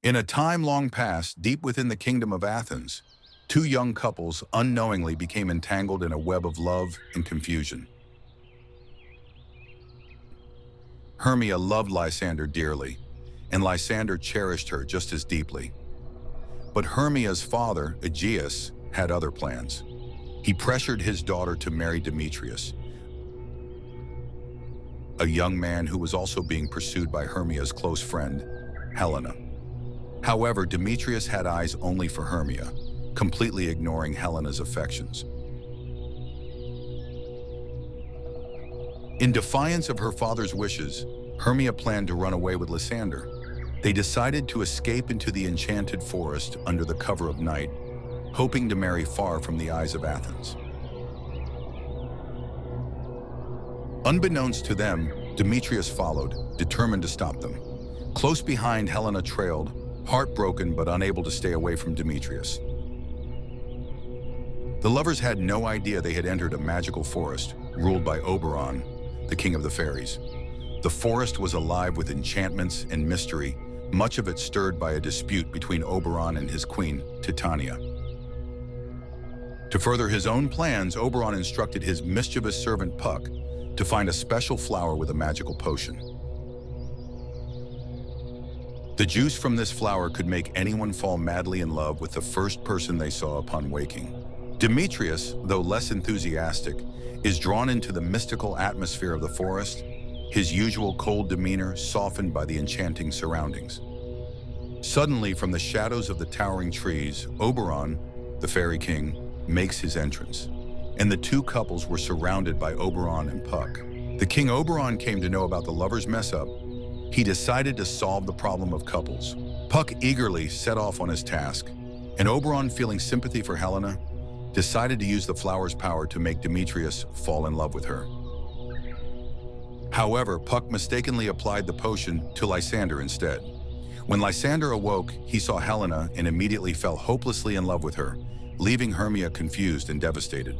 In a time long past, deep within the kingdom of Athens, two young couples unknowingly became entangled in a web of love and confusion. Hermia loved Lysander dearly, and Lysander cherished her just as deeply. But Hermia's father, Aegeus, had other plans. He pressured his daughter to marry Demetrius, a young man who was also being pursued by Hermia's close friend, Helena. However, Demetrius had eyes only for Hermia, completely ignoring Helena's affections. In defiance of her father's wishes, Hermia planned to run away with Lysander. They decided to escape into the enchanted forest under the cover of night, hoping to marry far from the eyes of Athens. Unbeknownst to them, Demetrius followed, determined to stop them. Close behind, Helena trailed, heartbroken but unable to stay away from Demetrius. The lovers had no idea they had entered a magical forest ruled by Oberon, the king of the fairies. The forest was alive with enchantments and mystery, much of it stirred by a dispute between Oberon and his queen, Titania. To further his own plans, Oberon instructed his mischievous servant Puck to find a special flower with a magical potion. The juice from this flower could make anyone fall madly in love with the first person they saw upon waking. Demetrius, though less enthusiastic, is drawn into the mystical atmosphere of the forest, his usual cold demeanor softened by the enchanting surroundings. Suddenly, from the shadows of the towering trees, Oberon, the fairy king, makes his entrance, and the two couples were surrounded by Oberon and Puck. The king Oberon came to know about the lovers' mess-up. He decided to solve the problem of couples. Puck eagerly set off on his task, and Oberon, feeling sympathy for Helena, decided to use the flower's power to make Demetrius fall in love with her. However, Puck mistakenly applied the potion to Lysander instead. When Lysander awoke, he saw Helena and immediately fell hopelessly in love with her, leaving Hermia confused and devastated.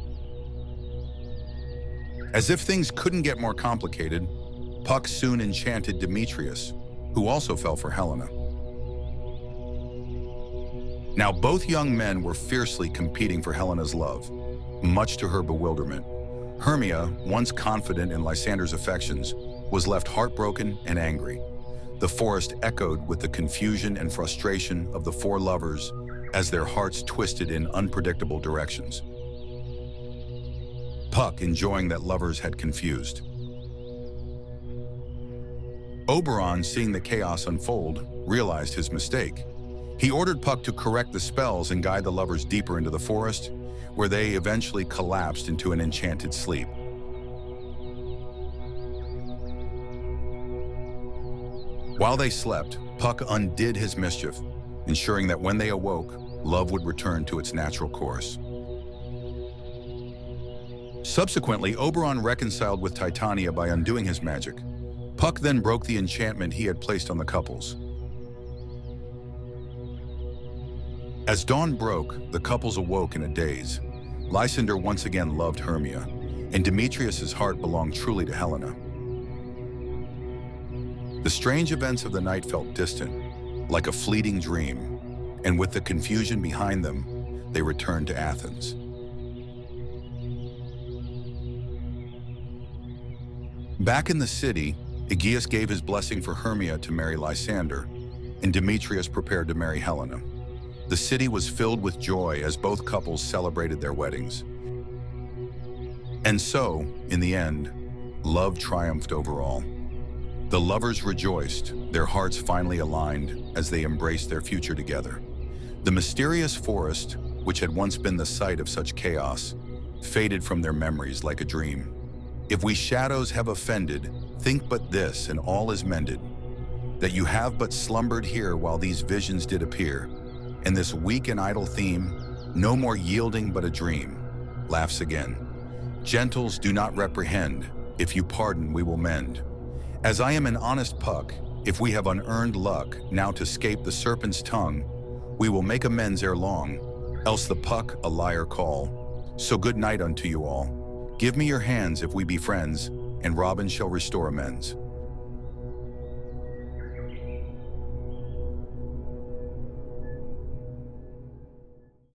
As if things couldn't get more complicated, Puck soon enchanted Demetrius, who also fell for Helena. Now both young men were fiercely competing for Helena's love, much to her bewilderment. Hermia, once confident in Lysander's affections, was left heartbroken and angry. The forest echoed with the confusion and frustration of the four lovers as their hearts twisted in unpredictable directions. Puck, enjoying that lovers had confused. Oberon, seeing the chaos unfold, realized his mistake. He ordered Puck to correct the spells and guide the lovers deeper into the forest, where they eventually collapsed into an enchanted sleep. While they slept, Puck undid his mischief, ensuring that when they awoke, love would return to its natural course. Subsequently, Oberon reconciled with Titania by undoing his magic. Puck then broke the enchantment he had placed on the couples. As dawn broke, the couples awoke in a daze. Lysander once again loved Hermia, and Demetrius's heart belonged truly to Helena. The strange events of the night felt distant, like a fleeting dream, and with the confusion behind them, they returned to Athens. Back in the city, Aegeus gave his blessing for Hermia to marry Lysander, and Demetrius prepared to marry Helena. The city was filled with joy as both couples celebrated their weddings. And so, in the end, love triumphed over all. The lovers rejoiced, their hearts finally aligned as they embraced their future together. The mysterious forest, which had once been the site of such chaos, faded from their memories like a dream. If we shadows have offended, think but this, and all is mended, that you have but slumbered here while these visions did appear, and this weak and idle theme, no more yielding but a dream, laughs again. Gentles, do not reprehend, if you pardon we will mend. As I am an honest Puck, if we have unearned luck now to scape the serpent's tongue, we will make amends ere long, else the Puck a liar call. So good night unto you all. Give me your hands if we be friends, and Robin shall restore amends.